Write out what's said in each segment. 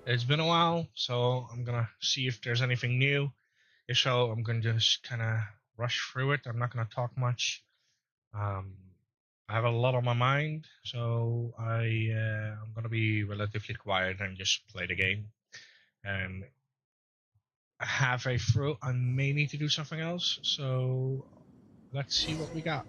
It's been a while, so I'm gonna see if there's anything new. If so, I'm gonna just kind of rush through it. I'm not gonna talk much. Um, I have a lot on my mind, so I'm gonna be relatively quiet and just play the game. And halfway through, I may need to do something else. So let's see what we got.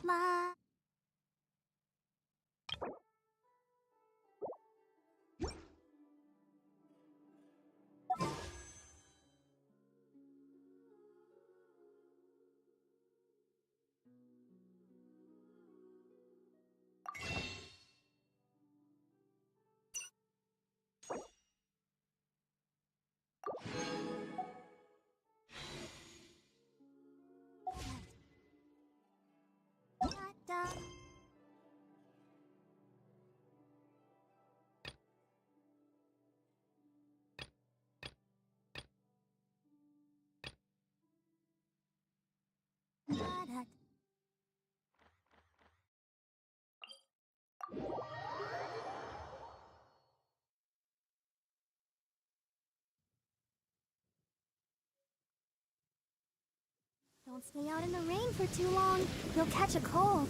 Ma. Da. Da. Don't stay out in the rain for too long. You'll catch a cold.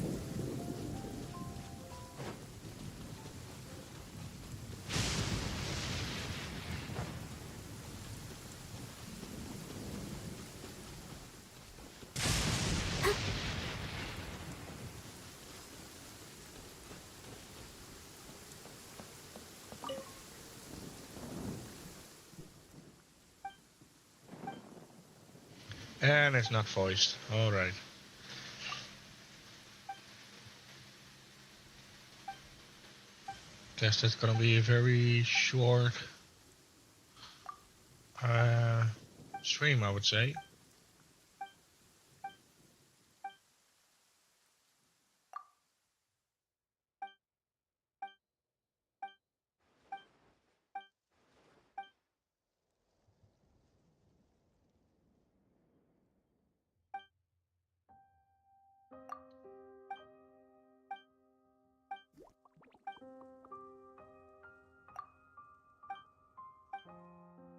And it's not voiced. All right. Guess that's gonna be a very short uh, stream, I would say.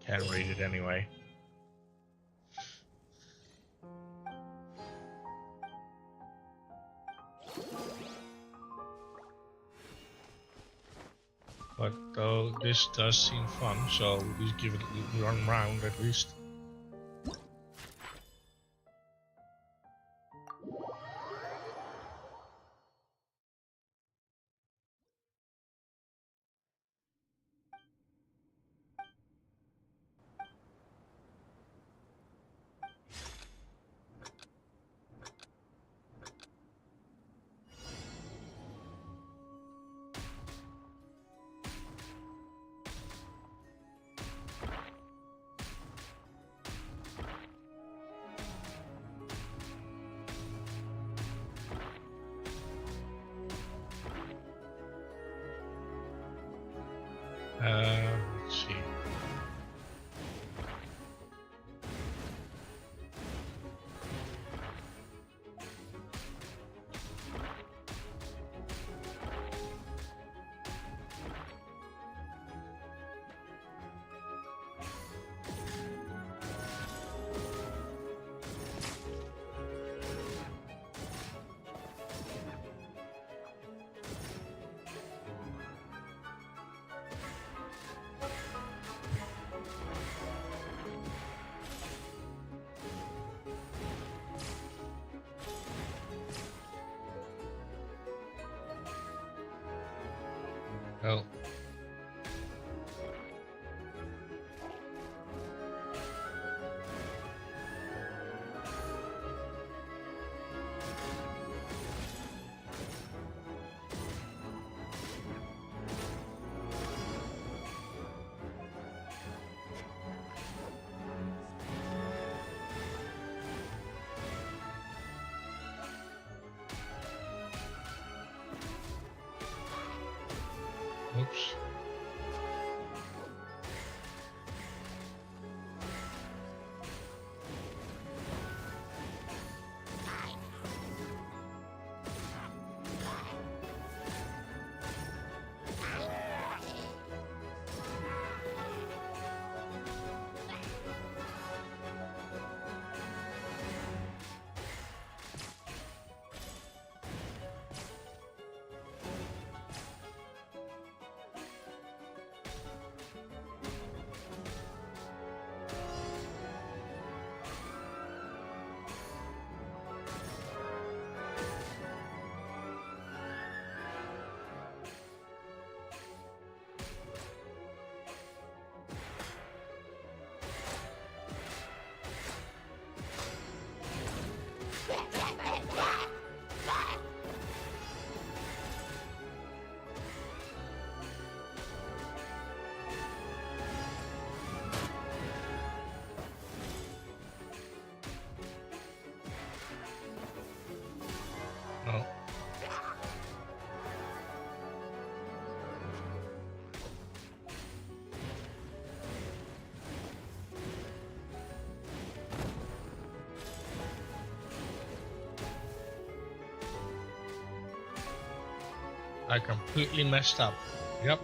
Can't read it anyway. But though this does seem fun, so we give it a run round at least. Let's see. Well, I completely messed up. Yep.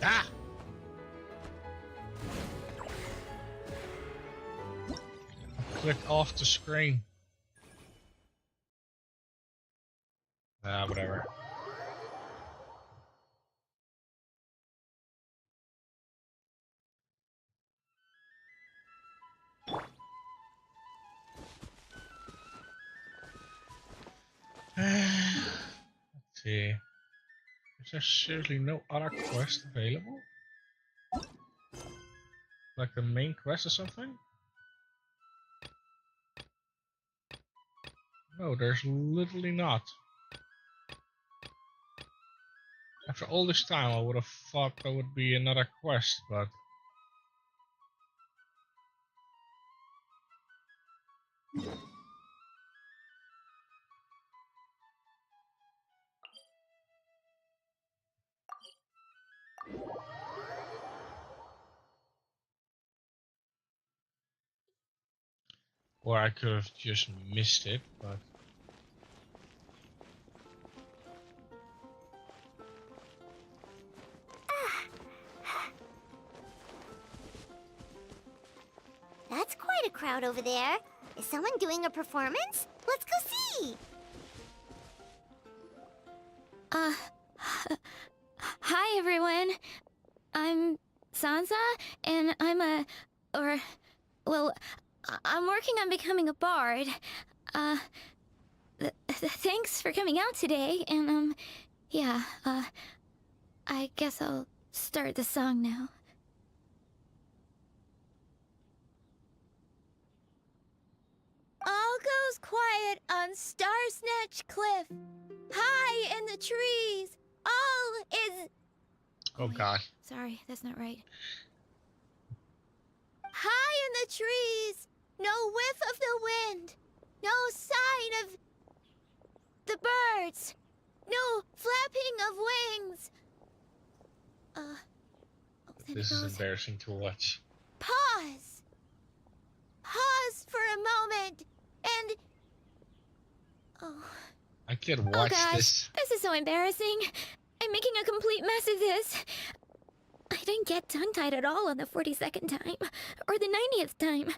Ah! Clicked off the screen. Whatever. Let's see. Is there seriously no other quest available? Like the main quest or something? No, there's literally not. After all this time, I would have thought there would be another quest, but... Or I could have just missed it, but... That's quite a crowd over there. Is someone doing a performance? Let's go see! Hi everyone. I'm Sansa, and I'm well, I'm working on becoming a bard. Thanks for coming out today, and, yeah, I guess I'll start the song now. All goes quiet on Starsnatch Cliff. High in the trees, all is... Oh, wait, God. sorry, that's not right. High in the trees, no whiff of the wind, no sign of the birds, no flapping of wings. Oh, then This it is goes. embarrassing to watch. Pause. Pause for a moment, and... oh. I can't Oh watch gosh, this. is so embarrassing. I'm making a complete mess of this. I didn't get tongue-tied at all on the 42nd time, or the 90th time.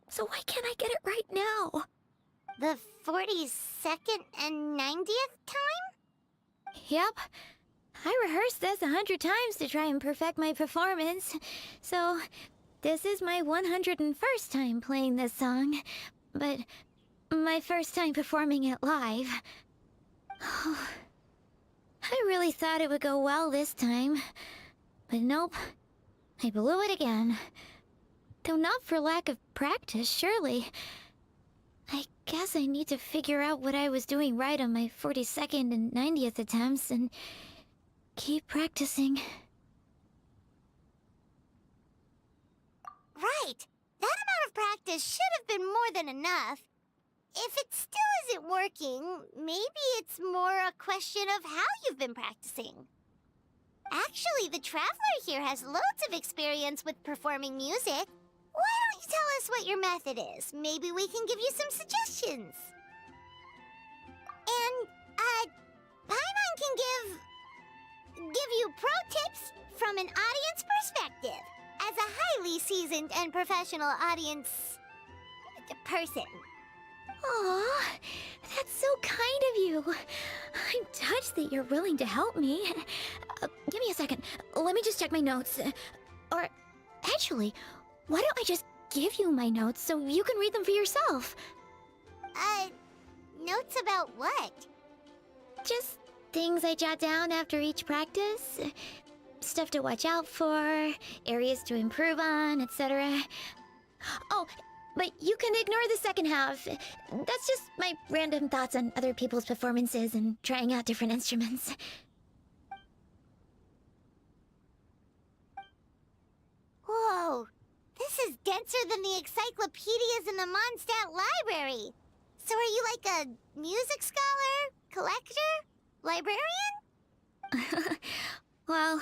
So why can't I get it right now? The 42nd and 90th time? Yep. I rehearsed this 100 times to try and perfect my performance. So, this is my 101st time playing this song. But my first time performing it live. I really thought it would go well this time. But nope. I blew it again. Though not for lack of practice, surely. I guess I need to figure out what I was doing right on my 42nd and 90th attempts and keep practicing. Right. That amount of practice should have been more than enough. If it still isn't working, maybe it's more a question of how you've been practicing. Actually, the Traveler here has loads of experience with performing music. Why don't you tell us what your method is? Maybe we can give you some suggestions. And, Paimon can give you pro tips from an audience perspective, as a highly seasoned and professional audience person. Aw, that's so kind of you. I'm touched that you're willing to help me. Give me a second. Let me just check my notes. Or, actually, why don't I just give you my notes so you can read them for yourself? Notes about what? Just things I jot down after each practice. Stuff to watch out for, areas to improve on, etc. Oh, but you can ignore the second half. That's just my random thoughts on other people's performances and trying out different instruments. Whoa, this is denser than the encyclopedias in the Mondstadt library. So are you like a music scholar, collector, librarian? Well,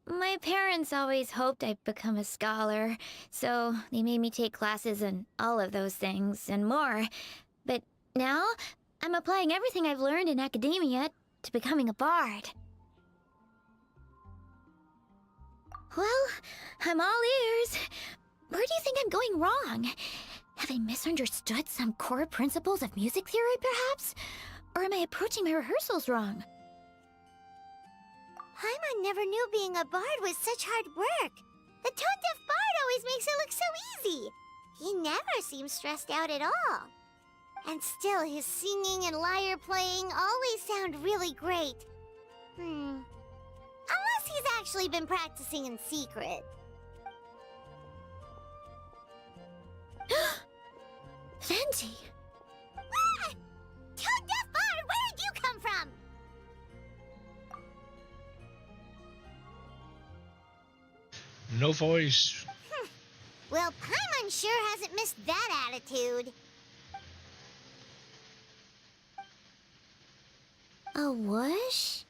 my parents always hoped I'd become a scholar, so they made me take classes in all of those things and more. But now, I'm applying everything I've learned in academia to becoming a bard. Well, I'm all ears. Where do you think I'm going wrong? Have I misunderstood some core principles of music theory, perhaps? Or am I approaching my rehearsals wrong? Paimon never knew being a bard was such hard work. The tone-deaf bard always makes it look so easy. He never seems stressed out at all. And still, his singing and lyre playing always sound really great. Unless he's actually been practicing in secret. Venti! Ah! Tone-deaf bard, where did you come from? No voice. Well, Paimon sure hasn't missed that attitude. A whoosh?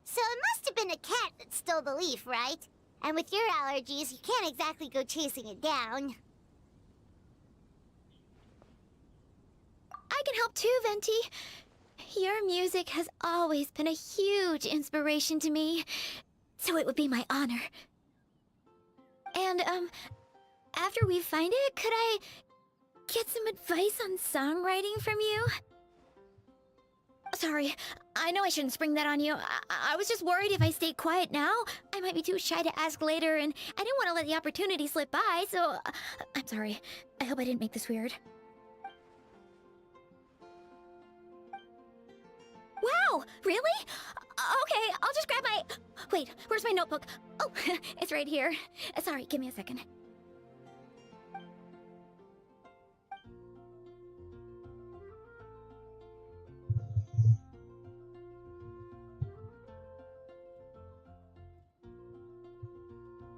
So it must have been a cat that stole the leaf, right? And with your allergies, you can't exactly go chasing it down. I can help too, Venti. Your music has always been a huge inspiration to me, so it would be my honor. And, after we find it, could I get some advice on songwriting from you? Sorry. I know I shouldn't spring that on you. I was just worried if I stayed quiet now, I might be too shy to ask later, and I didn't want to let the opportunity slip by, so... I'm sorry. I hope I didn't make this weird. Wow! Really? Okay, I'll just grab my... Wait, where's my notebook? Oh, it's right here. Sorry, give me a second.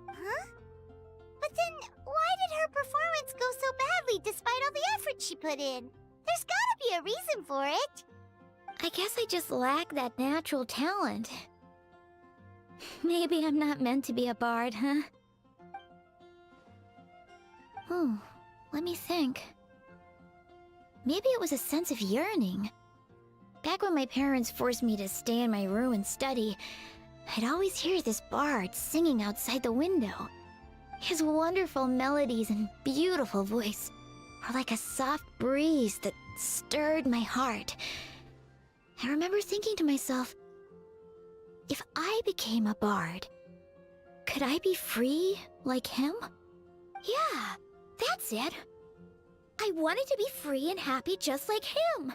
Huh? But then, why did her performance go so badly despite all the effort she put in? There's gotta be a reason for it. I guess I just lack that natural talent. Maybe I'm not meant to be a bard, huh? Oh, let me think. Maybe it was a sense of yearning. Back when my parents forced me to stay in my room and study, I'd always hear this bard singing outside the window. His wonderful melodies and beautiful voice were like a soft breeze that stirred my heart. I remember thinking to myself, if I became a bard, could I be free like him? Yeah, that's it. I wanted to be free and happy just like him.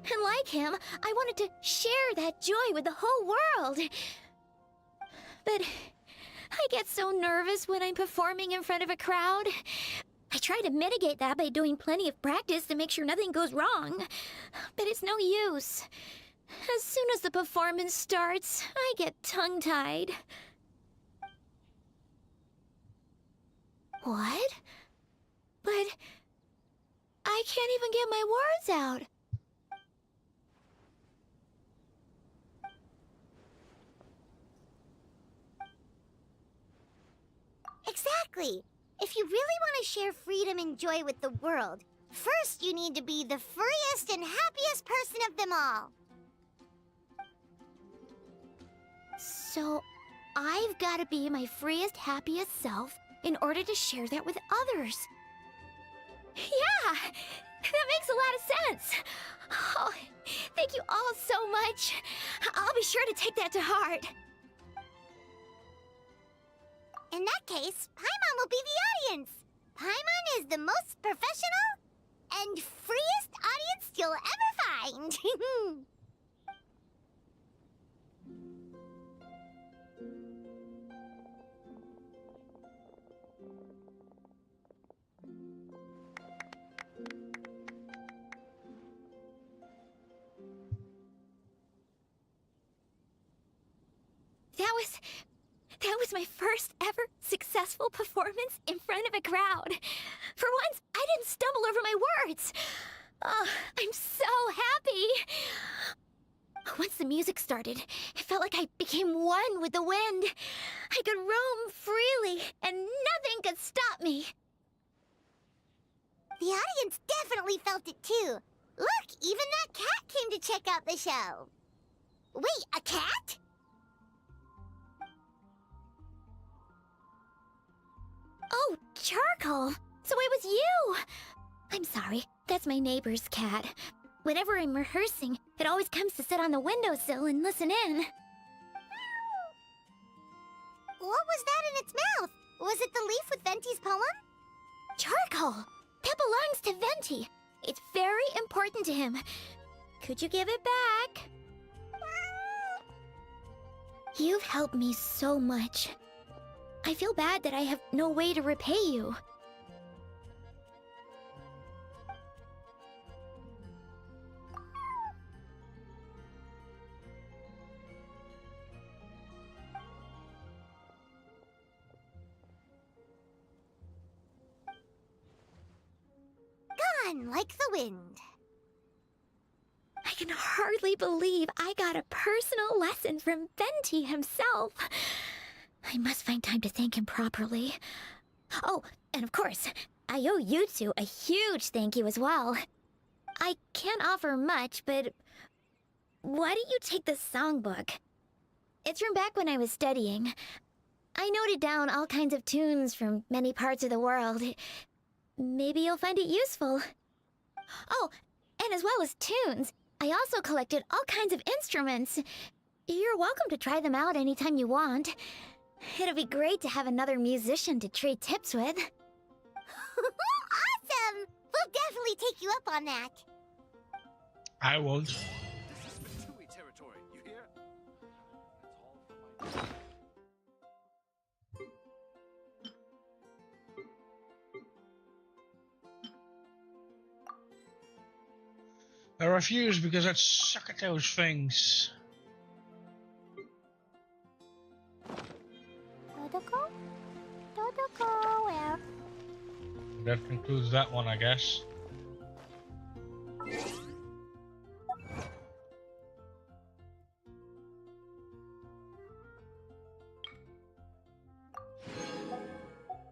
And like him, I wanted to share that joy with the whole world. But I get so nervous when I'm performing in front of a crowd. I try to mitigate that by doing plenty of practice to make sure nothing goes wrong. But it's no use. As soon as the performance starts, I get tongue-tied. What? But I can't even get my words out. Exactly. If you really want to share freedom and joy with the world, first you need to be the freest and happiest person of them all. So, I've got to be my freest, happiest self in order to share that with others. Yeah! That makes a lot of sense! Oh, thank you all so much. I'll be sure to take that to heart. In that case, Paimon will be the audience. Paimon is the most professional and freest audience you'll ever find. That was my first ever successful performance in front of a crowd. For once, I didn't stumble over my words. Oh, I'm so happy. Once the music started, it felt like I became one with the wind. I could roam freely, and nothing could stop me. The audience definitely felt it too. Look, even that cat came to check out the show. Wait, a cat? Oh, Charcoal! So it was you! I'm sorry, that's my neighbor's cat. Whenever I'm rehearsing, it always comes to sit on the windowsill and listen in. What was that in its mouth? Was it the leaf with Venti's poem? Charcoal! That belongs to Venti. It's very important to him. Could you give it back? You've helped me so much. I feel bad that I have no way to repay you. Gone like the wind. I can hardly believe I got a personal lesson from Venti himself. I must find time to thank him properly. Oh, and of course, I owe you two a huge thank you as well. I can't offer much, but why don't you take the songbook? It's from back when I was studying. I noted down all kinds of tunes from many parts of the world. Maybe you'll find it useful. Oh, and as well as tunes, I also collected all kinds of instruments. You're welcome to try them out anytime you want. It'd be great to have another musician to trade tips with. Awesome! We'll definitely take you up on that. I won't. This is Matui territory, you hear? That's all for my... I refuse because I suck at those things. Dodoko? Dodoko, where? That concludes that one, I guess.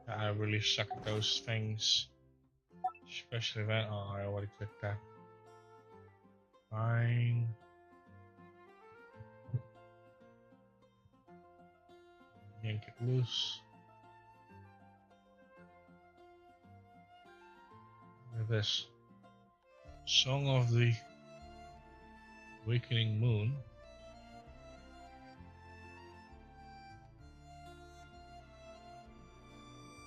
I really suck at those things. Especially that. Oh, I already clicked that. Fine. Yank it loose. Look at this. Song of the Awakening Moon.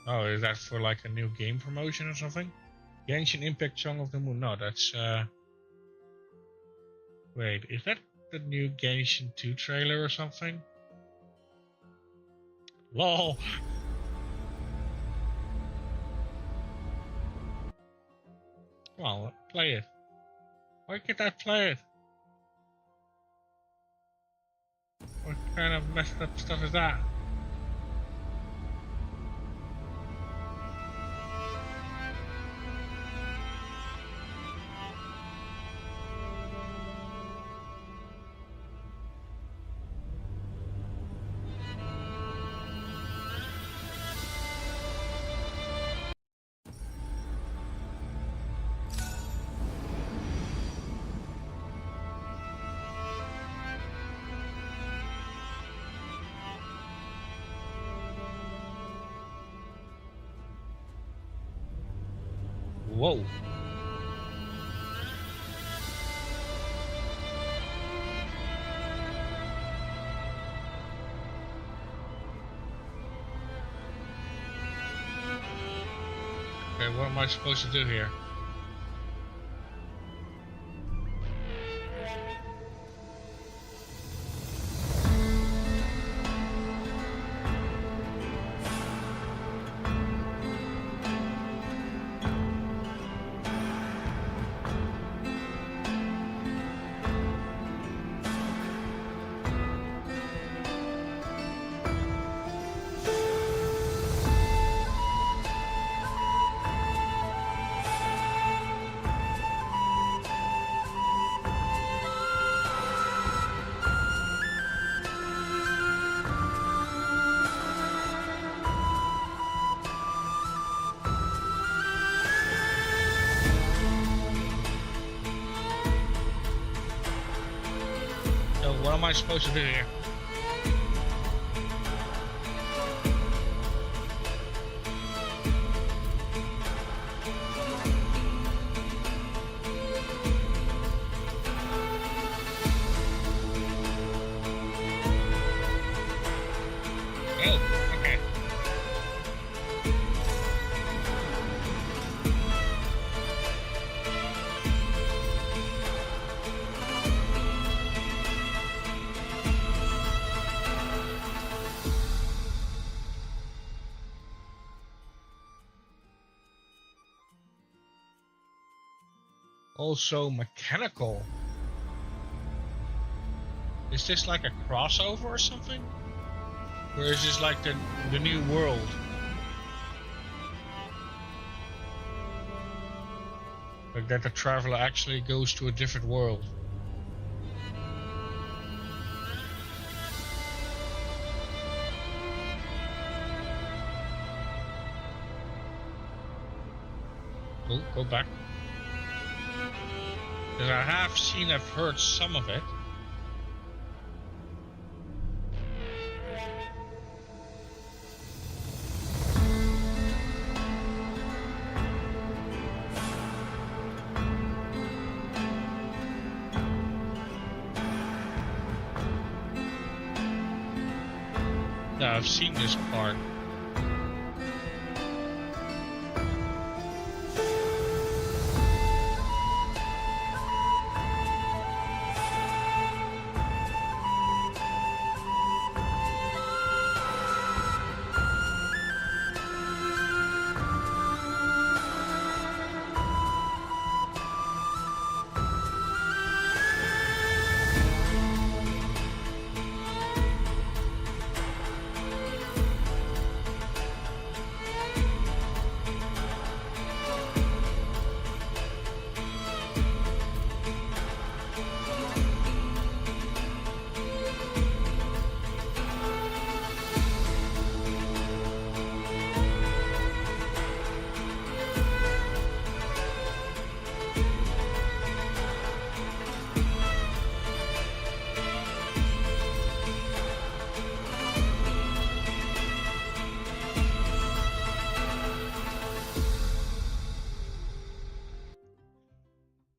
Oh, is that for like a new game promotion or something? Genshin Impact Song of the Moon. No, that's wait, is that the new Genshin 2 trailer or something? LOL! Come on, play it. Why can't I play it? What kind of messed up stuff is that? Whoa. Okay, what am I supposed to do here? So what am I supposed to do here? Oh, okay. Also mechanical. Is this like a crossover or something? Or is this like the new world? Like that the traveler actually goes to a different world. Go back. Because I have seen, I've heard some of it. I've seen this part.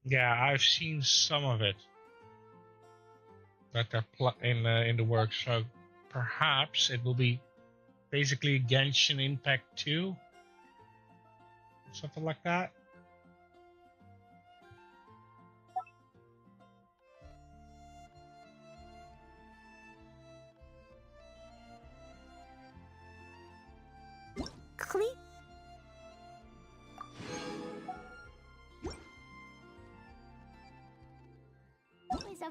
Yeah, I've seen some of it that they're in the works. So perhaps it will be basically Genshin Impact 2, something like that. Clean. Is a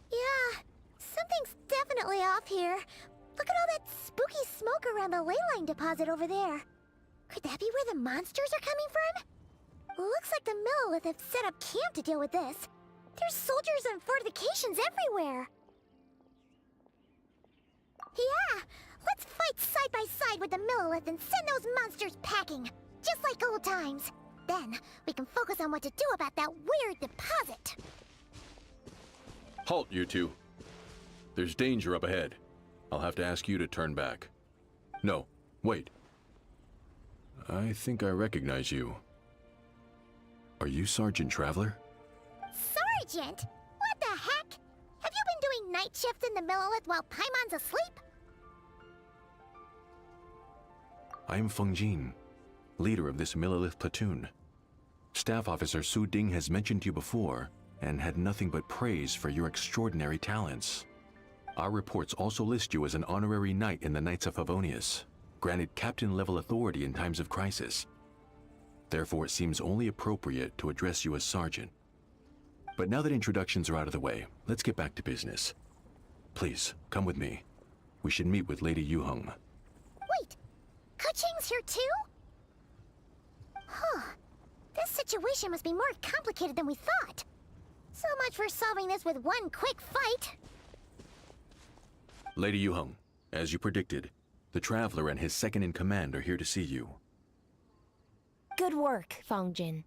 yeah, something's definitely off here. Look at all that spooky smoke around the ley line deposit over there. Could that be where the monsters are coming from? Looks like the Millilith have set up camp to deal with this. There's soldiers and fortifications everywhere. Yeah, let's fight side by side with the Millilith and send those monsters packing, just like old times. Then, we can focus on what to do about that weird deposit. Halt, you two. There's danger up ahead. I'll have to ask you to turn back. No, wait. I think I recognize you. Are you Sergeant Traveler? Sergeant? What the heck? Have you been doing night shifts in the Millilith while Paimon's asleep? I am Feng Jin, leader of this Millilith platoon. Staff Officer Su Ding has mentioned you before and had nothing but praise for your extraordinary talents. Our reports also list you as an honorary knight in the Knights of Favonius, granted captain-level authority in times of crisis. Therefore, it seems only appropriate to address you as Sergeant. But now that introductions are out of the way, let's get back to business. Please, come with me. We should meet with Lady Yuheng. Wait, Keqing's here too? Huh. This situation must be more complicated than we thought. So much for solving this with one quick fight. Lady Yuheng, as you predicted, the Traveler and his second-in-command are here to see you. Good work, Feng Jin.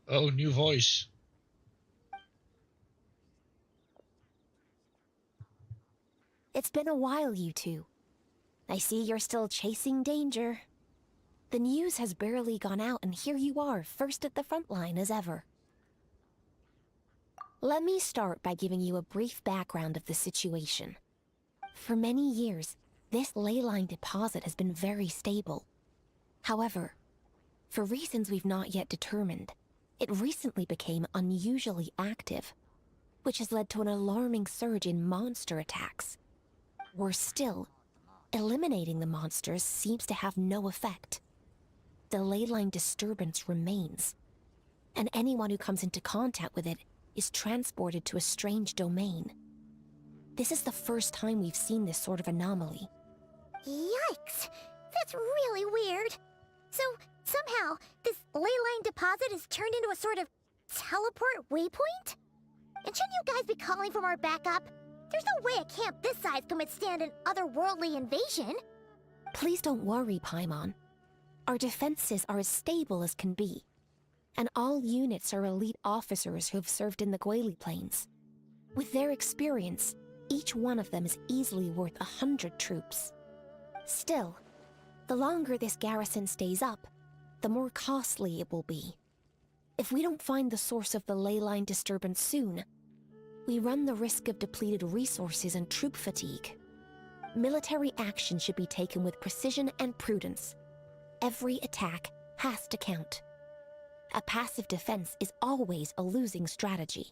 Oh, new voice. It's been a while, you two. I see you're still chasing danger. The news has barely gone out, and here you are, first at the front line as ever. Let me start by giving you a brief background of the situation. For many years, this ley line deposit has been very stable. However, for reasons we've not yet determined, it recently became unusually active, which has led to an alarming surge in monster attacks. Worse still, eliminating the monsters seems to have no effect. The ley line disturbance remains, and anyone who comes into contact with it is transported to a strange domain. This is the first time we've seen this sort of anomaly. Yikes! That's really weird. So, somehow, this ley line deposit is turned into a sort of teleport waypoint? And shouldn't you guys be calling for more backup? There's no way a camp this size can withstand an otherworldly invasion. Please don't worry, Paimon. Our defenses are as stable as can be. And all units are elite officers who have served in the Guili Plains. With their experience, each one of them is easily worth 100 troops. Still, the longer this garrison stays up, the more costly it will be. If we don't find the source of the ley line disturbance soon, we run the risk of depleted resources and troop fatigue. Military action should be taken with precision and prudence. Every attack has to count. A passive defense is always a losing strategy.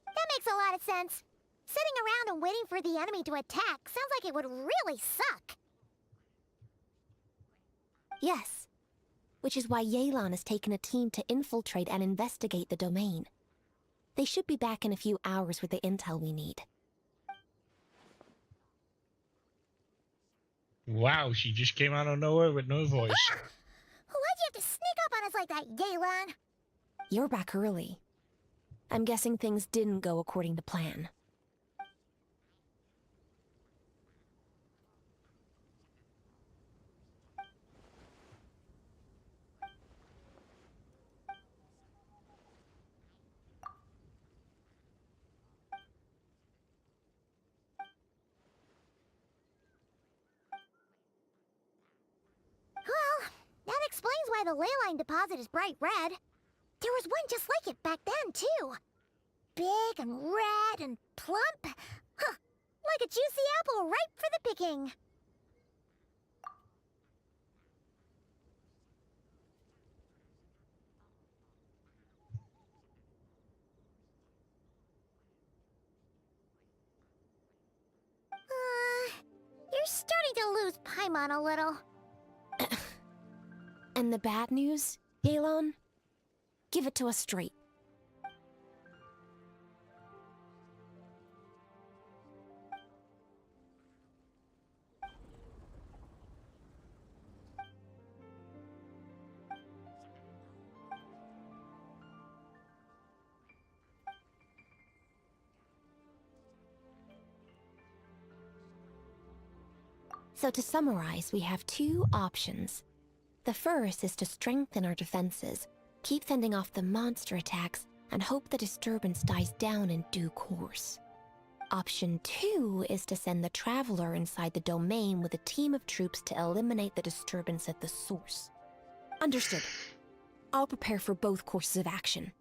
That makes a lot of sense. Sitting around and waiting for the enemy to attack sounds like it would really suck. Yes, which is why Yelan has taken a team to infiltrate and investigate the domain. They should be back in a few hours with the intel we need. Wow, she just came out of nowhere with no voice. Why'd you have to sneak up on us like that, Yelan? You're back early. I'm guessing things didn't go according to plan. Well, that explains why the ley line deposit is bright red. There was one just like it back then, too. Big and red and plump. Huh, like a juicy apple ripe for the picking. You're starting to lose Paimon a little. And the bad news, Yelan? Give it to us straight. So to summarize, we have two options. The first is to strengthen our defenses, keep fending off the monster attacks, and hope the disturbance dies down in due course. Option 2 is to send the Traveler inside the domain with a team of troops to eliminate the disturbance at the source. Understood. I'll prepare for both courses of action.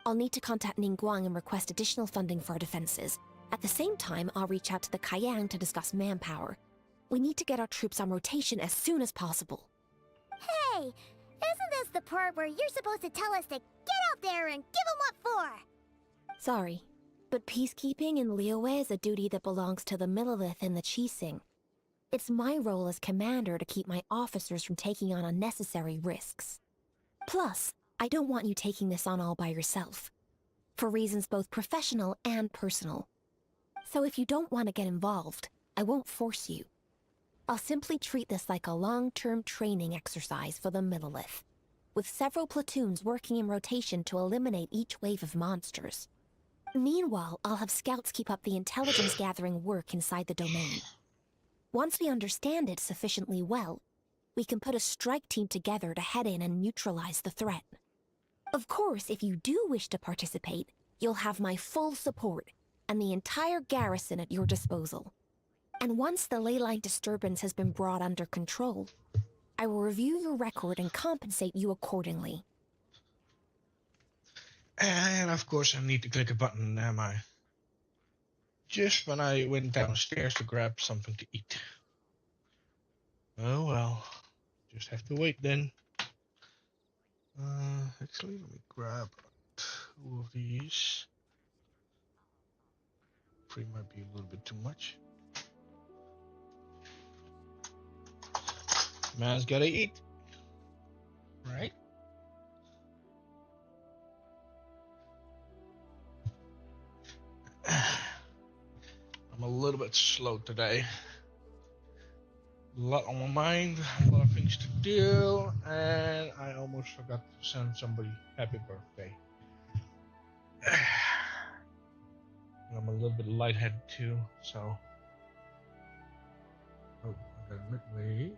I'll need to contact Ningguang and request additional funding for our defenses. At the same time, I'll reach out to the Kayang to discuss manpower. We need to get our troops on rotation as soon as possible. Hey, isn't this the part where you're supposed to tell us to get out there and give 'em what for? Sorry, but peacekeeping in Liyue is a duty that belongs to the Millelith and the Qixing. It's my role as commander to keep my officers from taking on unnecessary risks. Plus, I don't want you taking this on all by yourself, for reasons both professional and personal. So if you don't want to get involved, I won't force you. I'll simply treat this like a long-term training exercise for the Millelith, with several platoons working in rotation to eliminate each wave of monsters. Meanwhile, I'll have scouts keep up the intelligence-gathering work inside the domain. Once we understand it sufficiently well, we can put a strike team together to head in and neutralize the threat. Of course, if you do wish to participate, you'll have my full support and the entire garrison at your disposal. And once the ley line disturbance has been brought under control, I will review your record and compensate you accordingly. And of course I need to click a button, am I? Just when I went downstairs to grab something to eat. Oh well, just have to wait then. Actually, let me grab 2 of these. 3 might be a little bit too much. Man's gotta eat, right? I'm a little bit slow today. A lot on my mind, a lot of things to do, and I almost forgot to send somebody happy birthday. And I'm a little bit lightheaded too, so. Oh, I got midway.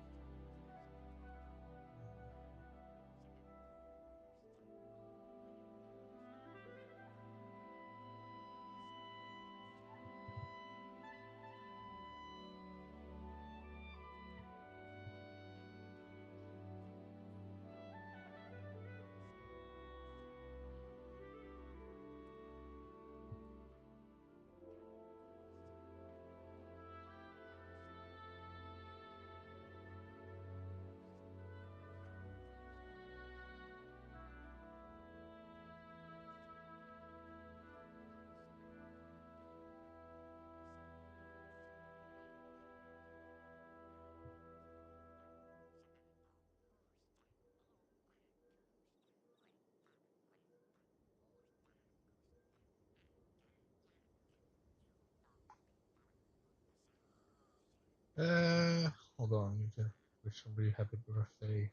Hold on, I need to wish somebody happy birthday.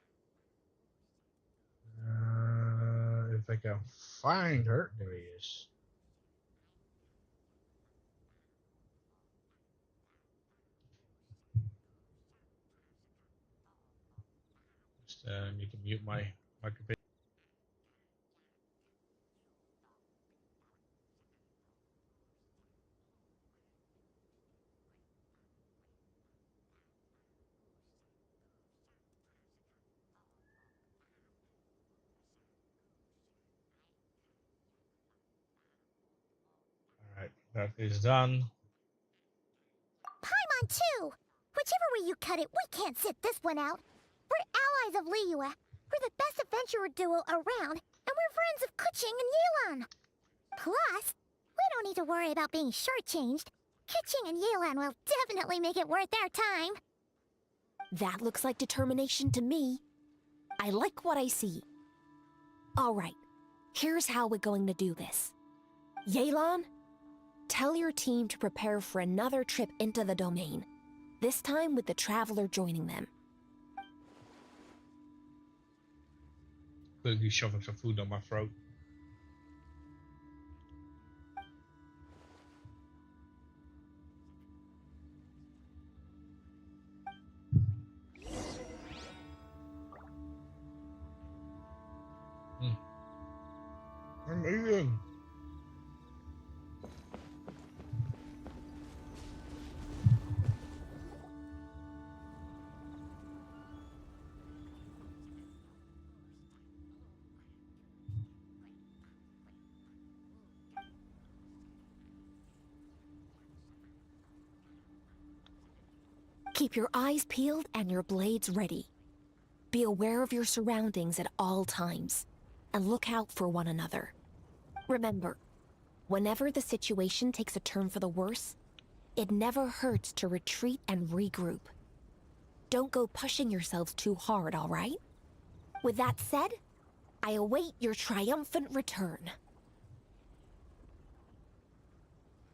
If I can find her, there he is. Just need to mute my mic a bit. All right, that is done. Paimon too! Whichever way you cut it, we can't sit this one out. We're allies of Liyue. We're the best adventurer duo around, and we're friends of Kuching and Yelan. Plus, we don't need to worry about being shortchanged. Kuching and Yelan will definitely make it worth their time. That looks like determination to me. I like what I see. Alright, here's how we're going to do this. Yelan, tell your team to prepare for another trip into the domain. This time with the Traveler joining them. Clearly shoving some food down my throat. I'm eating. Keep your eyes peeled and your blades ready. Be aware of your surroundings at all times, and look out for one another. Remember, whenever the situation takes a turn for the worse, it never hurts to retreat and regroup. Don't go pushing yourselves too hard, all right? With that said, I await your triumphant return.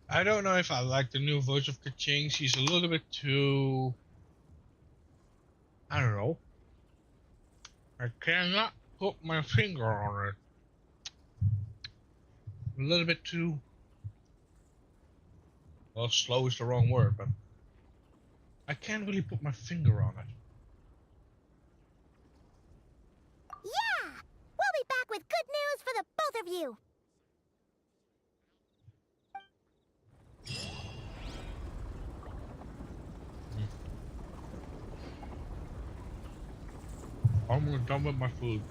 I don't know if I like the new voice of Kaching. She's a little bit too... I don't know. I cannot put my finger on it. A little bit too... Well, slow is the wrong word, but... I can't really put my finger on it. Yeah! We'll be back with good news for the both of you! I'm done with my food.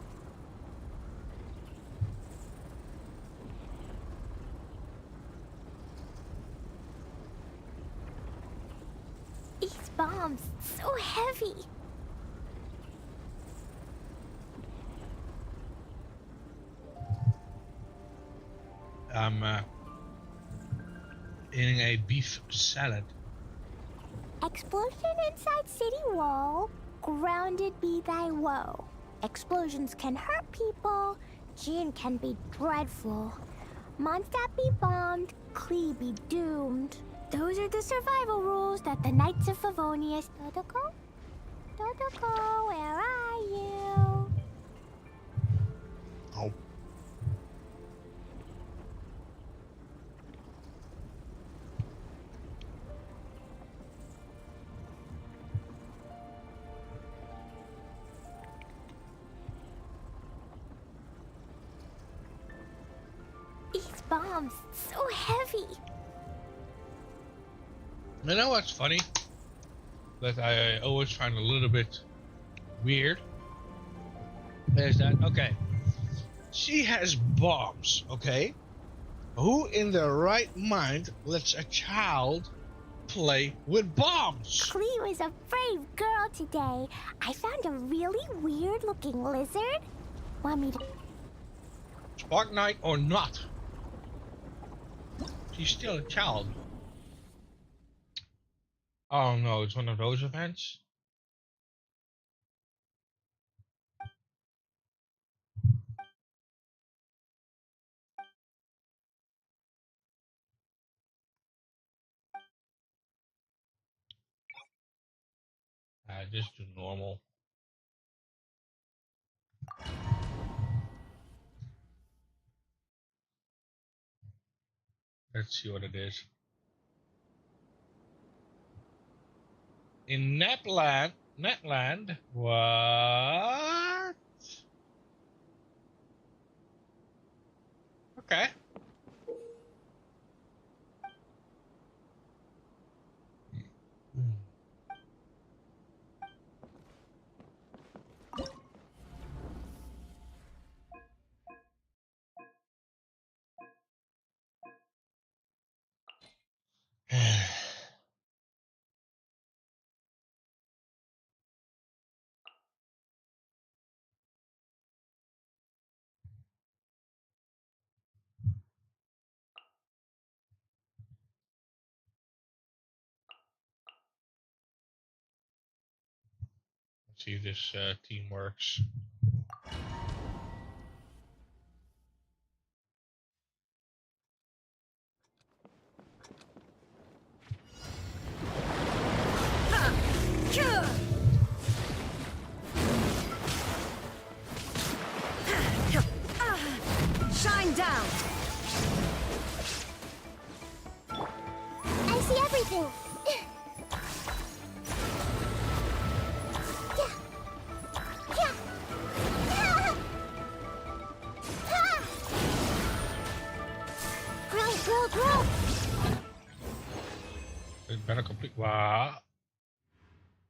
These bombs, so heavy. I'm eating a beef salad. Explosion inside city wall. Grounded be thy woe. Explosions can hurt people. Jin can be dreadful. Mondstadt be bombed. Klee be doomed. Those are the survival rules that the Knights of Favonius... Dodoko? Dodoko, where are you? Oh. bombs. So heavy. You know what's funny? That I always find a little bit weird. Is that okay? She has bombs, okay? Who in their right mind lets a child play with bombs? Clee was a brave girl today. I found a really weird looking lizard. Want me to... Spark Knight or not? She's still a child. Oh no, it's one of those events? Just do normal. Let's see what it is. In Netland, what? Okay. Let's see if this team works. Shine down. I see everything. Grow. It's better complete. Wow.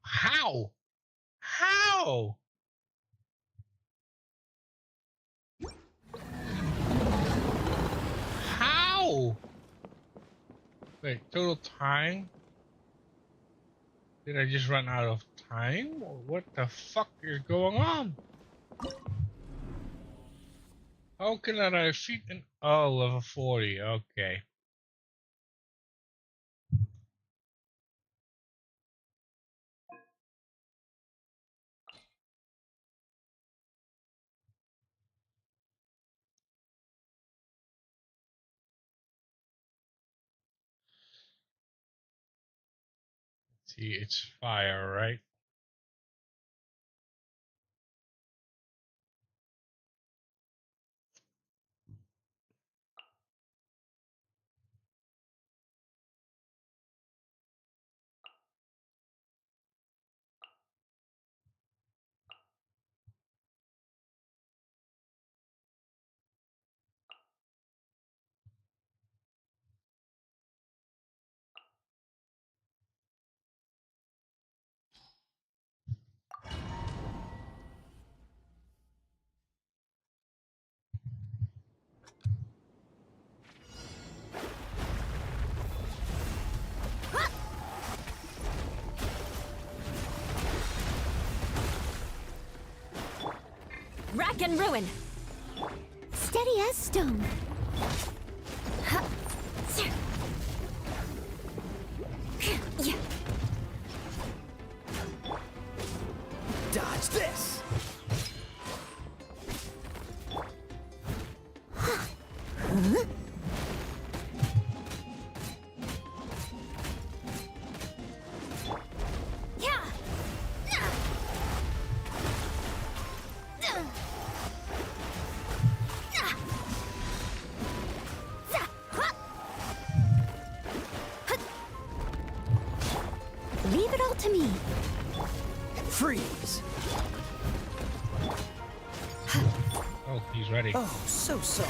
How? How? How? Wait, total time? Did I just run out of time? Or what the fuck is going on? How can I defeat an... Oh, level 40. Okay. See, it's fire, right? Rack and ruin. Steady as stone. Dodge this. Leave it all to me. Freeze. Oh, he's ready. Oh, so sorry.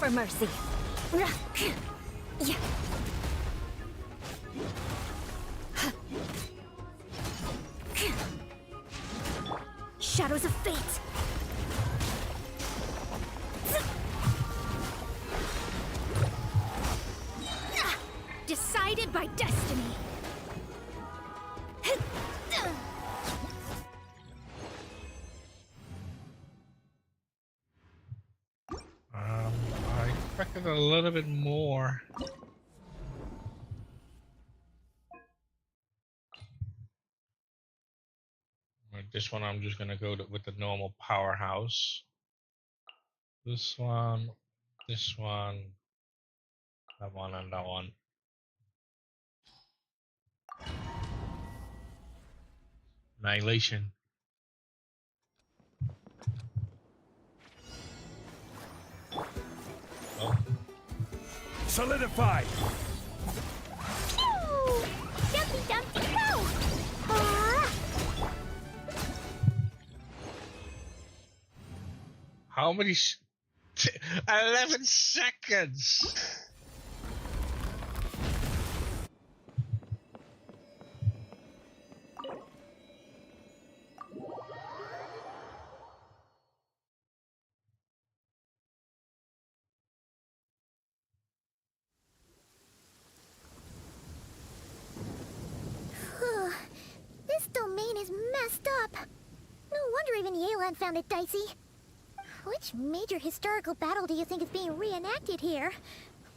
for mercy. Shadows of fate. Decided by destiny. I expected a little bit more. With this one, I'm just gonna go with the normal powerhouse. This one, that one, and that one. Annihilation. Oh. Solidify! Jumpy Dumpty Go! How many? 11 seconds! This domain is messed up. No wonder even Yelan found it dicey. Which major historical battle do you think is being reenacted here?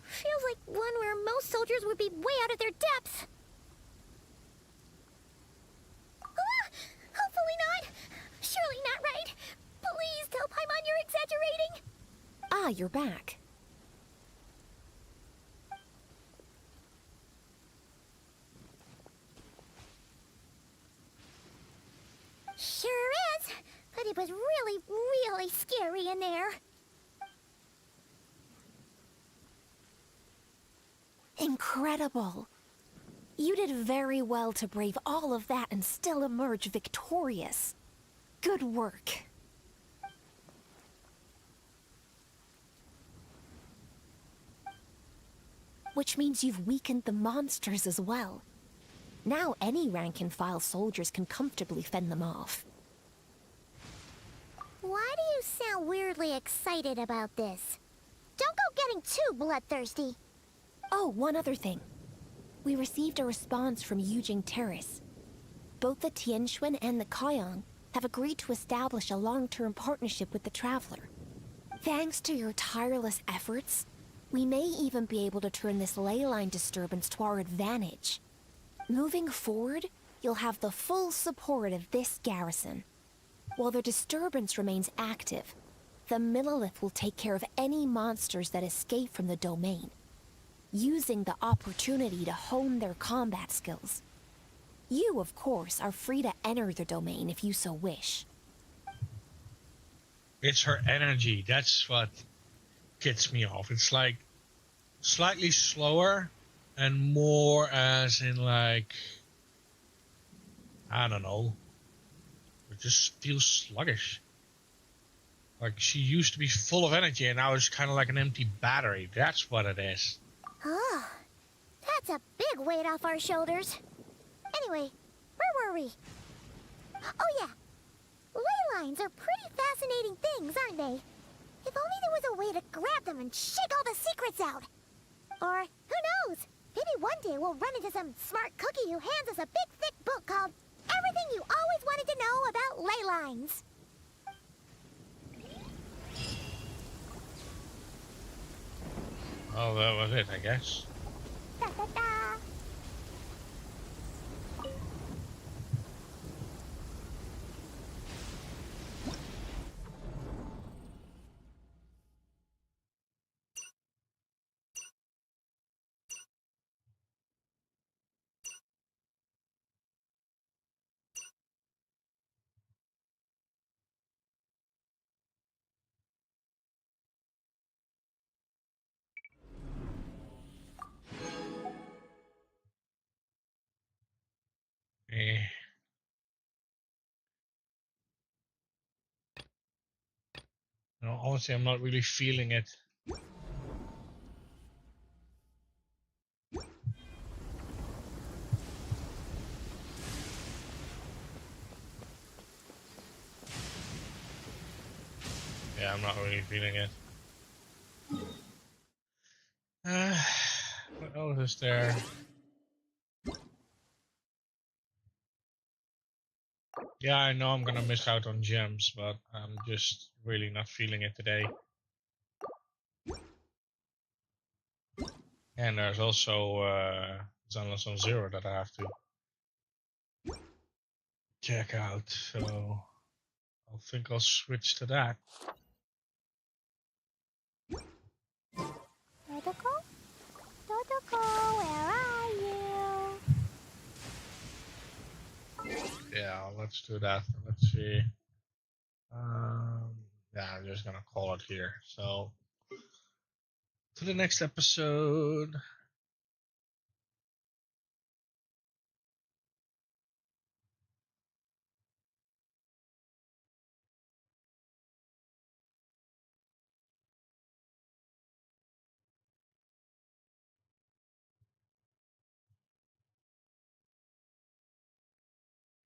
Feels like one where most soldiers would be way out of their depths. Hopefully not. Surely not right. Please tell Paimon you're exaggerating. Ah, you're back. Sure is. But it was really, really scary in there. Incredible. You did very well to brave all of that and still emerge victorious. Good work. Which means you've weakened the monsters as well. Now any rank-and-file soldiers can comfortably fend them off. Why do you sound weirdly excited about this? Don't go getting too bloodthirsty. Oh, one other thing. We received a response from Yujing Terrace. Both the Tianxuan and the Kaiyang have agreed to establish a long-term partnership with the Traveler. Thanks to your tireless efforts, we may even be able to turn this ley line disturbance to our advantage. Moving forward, you'll have the full support of this garrison. While the disturbance remains active, the Millelith will take care of any monsters that escape from the domain, using the opportunity to hone their combat skills. You, of course, are free to enter the domain if you so wish. It's her energy. That's what gets me off. It's like slightly slower and more as in like, I don't know. It just feels sluggish. Like she used to be full of energy and now it's kind of like an empty battery. That's what it is. Oh, that's a big weight off our shoulders. Anyway, where were we? Oh yeah, ley lines are pretty fascinating things, aren't they? If only there was a way to grab them and shake all the secrets out. Or, who knows, maybe one day we'll run into some smart cookie who hands us a big thick book called Everything You Always Wanted to Know About Ley Lines. Oh, that was it, I guess. Da, da, da. Eh. No, honestly, I'm not really feeling it. Yeah, I'm not really feeling it. What else is there? Yeah, I know I'm gonna miss out on gems, but I'm just really not feeling it today. And there's also Zenless on Zero that I have to check out, so I think I'll switch to that. Dodoko? Dodoko, where are you? Yeah, let's do that. Let's see. Yeah, I'm just gonna call it here. So, to the next episode.